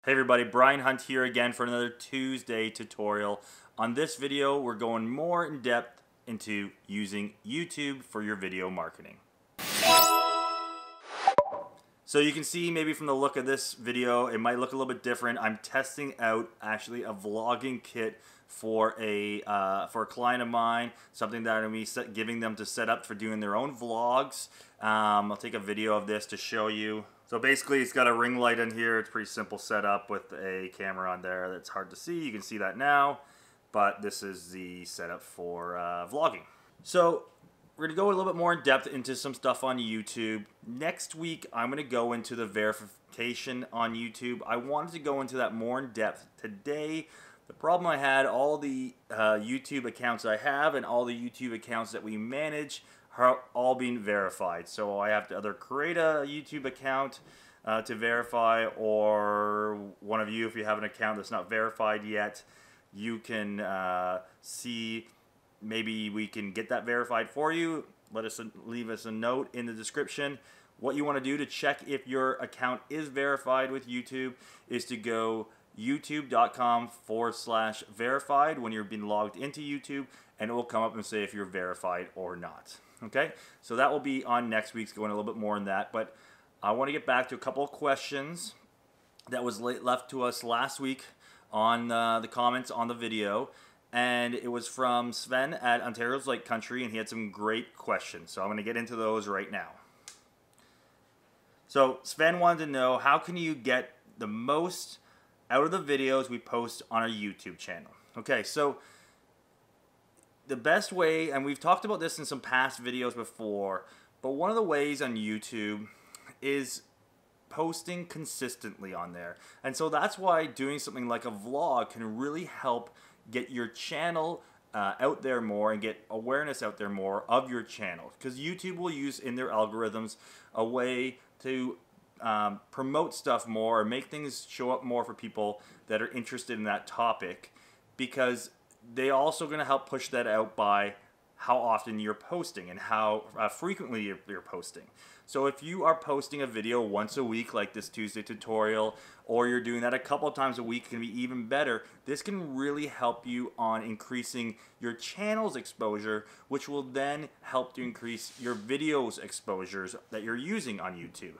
Hey everybody, Brian Hunt here again for another Tuesday tutorial. On this video, we're going more in depth into using YouTube for your video marketing. So you can see maybe from the look of this video, it might look a little bit different. I'm testing out actually a vlogging kit for a client of mine, something that I'm going to be giving them to set up for doing their own vlogs. I'll take a video of this to show you. So basically it's got a ring light in here. It's pretty simple setup with a camera on there that's hard to see. You can see that now, but this is the setup for vlogging. So we're going to go a little bit more in depth into some stuff on YouTube. Next week, I'm going to go into the verification on YouTube. I wanted to go into that more in depth. Today, the problem I had, all the YouTube accounts I have and all the YouTube accounts that we manage are all being verified. So I have to either create a YouTube account to verify, or one of you, if you have an account that's not verified yet, you can see. Maybe we can get that verified for you. Leave us a note in the description. What you want to do to check if your account is verified with YouTube is to go youtube.com/verified when you're being logged into YouTube, and it will come up and say if you're verified or not. Okay, so that will be on next week's, going a little bit more in that. But I want to get back to a couple of questions that was left to us last week on the comments on the video. And it was from Sven at Ontario's Lake Country, and he had some great questions. So I'm going to get into those right now. So Sven wanted to know, how can you get the most out of the videos we post on our YouTube channel? Okay, so the best way, and we've talked about this in some past videos before, but one of the ways on YouTube is posting consistently on there. And so that's why doing something like a vlog can really help get your channel out there more and get awareness out there more of your channel, because YouTube will use in their algorithms a way to promote stuff more or make things show up more for people that are interested in that topic, because they also going to help push that out by how often you're posting and how frequently you're posting. So if you are posting a video once a week like this Tuesday tutorial, or you're doing that a couple of times a week, can be even better. This can really help you on increasing your channel's exposure, which will then help to increase your videos exposures that you're using on YouTube.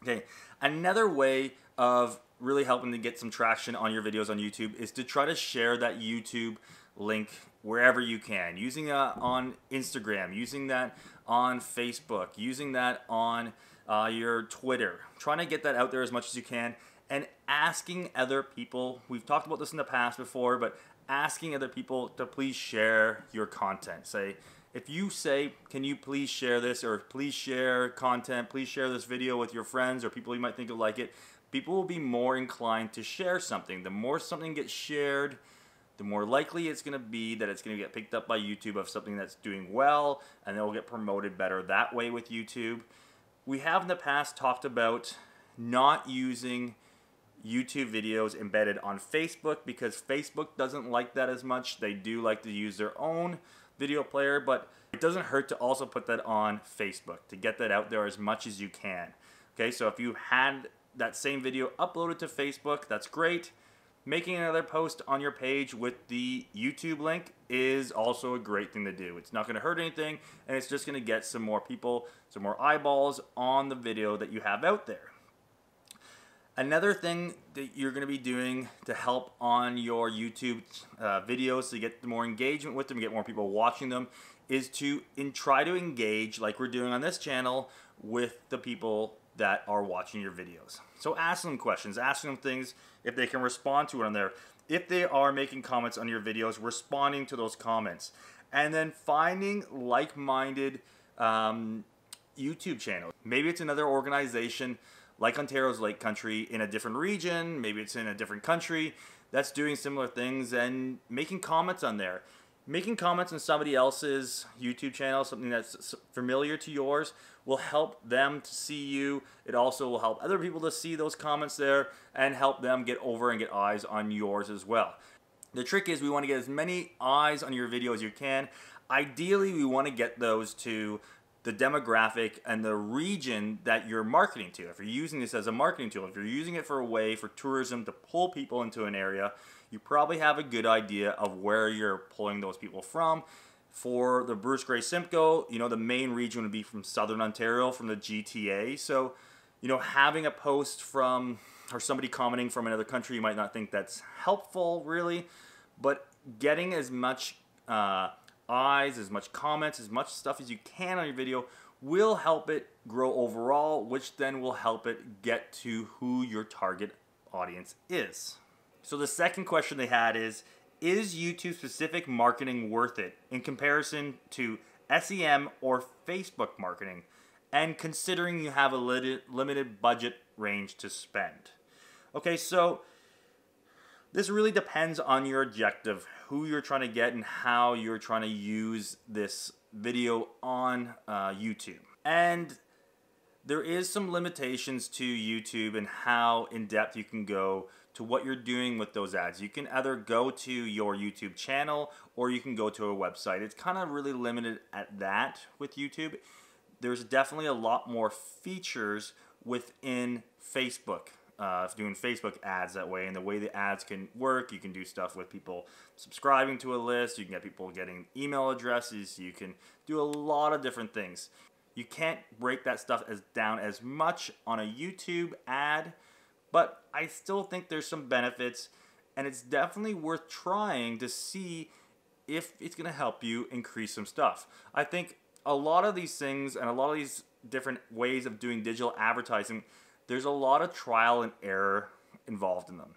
Okay, another way of really helping to get some traction on your videos on YouTube is to try to share that YouTube link wherever you can, using that on Instagram, using that on Facebook, using that on your Twitter, trying to get that out there as much as you can, and asking other people. We've talked about this in the past before, but asking other people to please share your content. Say, if you say, can you please share this, or please share content, please share this video with your friends or people you might think will like it, people will be more inclined to share something. The more something gets shared, the more likely it's going to be that it's going to get picked up by YouTube of something that's doing well, and it will get promoted better that way with YouTube. We have in the past talked about not using YouTube videos embedded on Facebook, because Facebook doesn't like that as much. They do like to use their own video player, but it doesn't hurt to also put that on Facebook to get that out there as much as you can. Okay, so if you had that same video uploaded to Facebook, that's great. Making another post on your page with the YouTube link is also a great thing to do. It's not going to hurt anything, and it's just going to get some more people, some more eyeballs on the video that you have out there. Another thing that you're going to be doing to help on your YouTube videos to get more engagement with them, get more people watching them, is to try to engage, like we're doing on this channel, with the people that are watching your videos. So ask them questions, ask them things, if they can respond to it on there. If they are making comments on your videos, responding to those comments. And then finding like-minded YouTube channels. Maybe it's another organization like Ontario's Lake Country in a different region, maybe it's in a different country that's doing similar things, and making comments on there. Making comments on somebody else's YouTube channel, something that's familiar to yours, will help them to see you. It also will help other people to see those comments there and help them get over and get eyes on yours as well. The trick is we want to get as many eyes on your video as you can. Ideally, we want to get those to the demographic and the region that you're marketing to. If you're using this as a marketing tool, if you're using it for a way for tourism to pull people into an area, you probably have a good idea of where you're pulling those people from. For the Bruce Grey Simcoe, the main region would be from Southern Ontario, from the GTA. So, having a post from, or somebody commenting from another country, you might not think that's helpful really, but getting as much eyes, as much comments, as much stuff as you can on your video will help it grow overall, which then will help it get to who your target audience is. So the second question they had is YouTube specific marketing worth it in comparison to SEM or Facebook marketing, and considering you have a limited budget range to spend? Okay, so this really depends on your objective, who you're trying to get, and how you're trying to use this video on YouTube. And there is some limitations to YouTube and how in-depth you can go to what you're doing with those ads. You can either go to your YouTube channel or you can go to a website. It's kind of really limited at that with YouTube. There's definitely a lot more features within Facebook. Doing Facebook ads that way, and the way the ads can work, you can do stuff with people subscribing to a list, you can get people getting email addresses, you can do a lot of different things. You can't break that stuff down as much on a YouTube ad, but I still think there's some benefits, and it's definitely worth trying to see if it's going to help you increase some stuff. I think a lot of these things and a lot of these different ways of doing digital advertising, there's a lot of trial and error involved in them.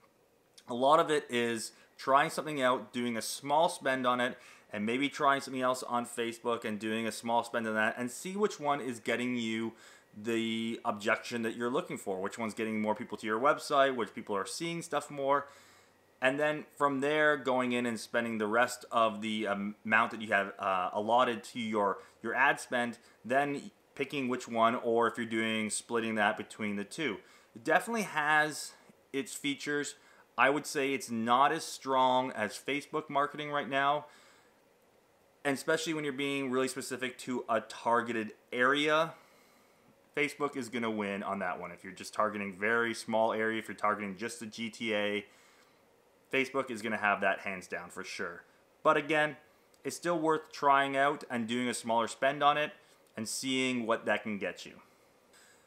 A lot of it is trying something out, doing a small spend on it, and maybe trying something else on Facebook and doing a small spend on that, and see which one is getting you the objection that you're looking for, which one's getting more people to your website, which people are seeing stuff more. And then from there, going in and spending the rest of the amount that you have allotted to your ad spend, then picking which one, or if you're doing splitting that between the two. It definitely has its features. I would say it's not as strong as Facebook marketing right now, and especially when you're being really specific to a targeted area. Facebook is going to win on that one. If you're just targeting very small area, if you're targeting just the GTA, Facebook is going to have that hands down for sure. But again, it's still worth trying out and doing a smaller spend on it and seeing what that can get you.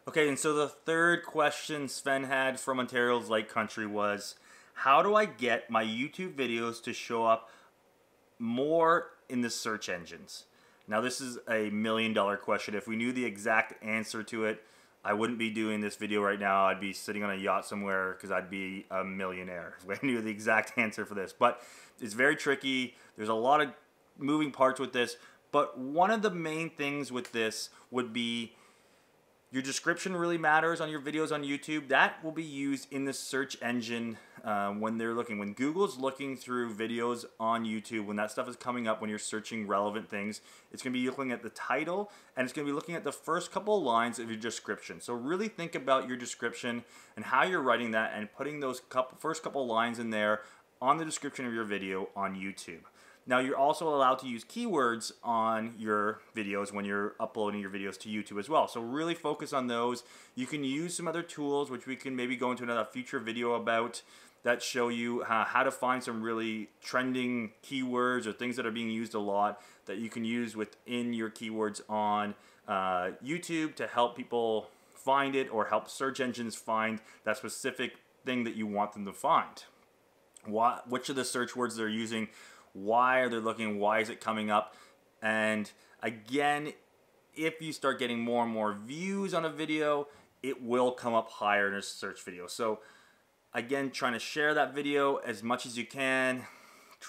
Okay, and so the third question Sven had from Ontario's Lake Country was, how do I get my YouTube videos to show up more in the search engines? Now this is a $1 million question. If we knew the exact answer to it, I wouldn't be doing this video right now. I'd be sitting on a yacht somewhere because I'd be a millionaire if I knew the exact answer for this. But it's very tricky. There's a lot of moving parts with this. But one of the main things with this would be your description really matters on your videos on YouTube. That will be used in the search engine when they're looking. When Google's looking through videos on YouTube, when that stuff is coming up, when you're searching relevant things, it's going to be looking at the title, and it's going to be looking at the first couple of lines of your description. So really think about your description and how you're writing that and putting those first couple of lines in there on the description of your video on YouTube. Now, you're also allowed to use keywords on your videos when you're uploading your videos to YouTube as well. So really focus on those. You can use some other tools, which we can maybe go into another future video about, that show you how to find some really trending keywords or things that are being used a lot that you can use within your keywords on YouTube to help people find it, or help search engines find that specific thing that you want them to find. Which of the search words they're using, why are they looking, why is it coming up? And again, if you start getting more and more views on a video, it will come up higher in a search video. So again, trying to share that video as much as you can,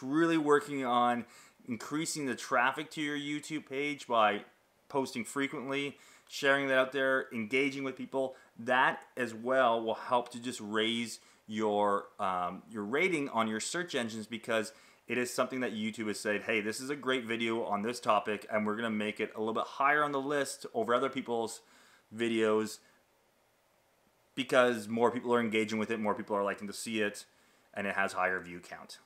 really working on increasing the traffic to your YouTube page by posting frequently, sharing that out there, engaging with people. That as well will help to just raise your rating on your search engines, because it is something that YouTube has said, hey, this is a great video on this topic, and we're going to make it a little bit higher on the list over other people's videos because more people are engaging with it, more people are liking to see it, and it has higher view count.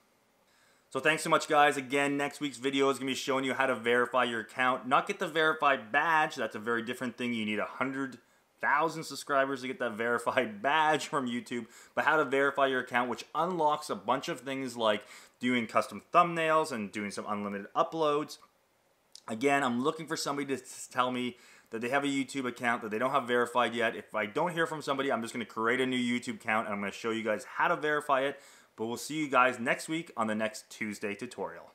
So thanks so much, guys. Again, next week's video is going to be showing you how to verify your account. Not get the verified badge. That's a very different thing. You need 100,000 subscribers to get that verified badge from YouTube. But how to verify your account, which unlocks a bunch of things like doing custom thumbnails and doing some unlimited uploads. Again, I'm looking for somebody to tell me that they have a YouTube account that they don't have verified yet. If I don't hear from somebody, I'm just going to create a new YouTube account and I'm going to show you guys how to verify it. But we'll see you guys next week on the next Tuesday tutorial.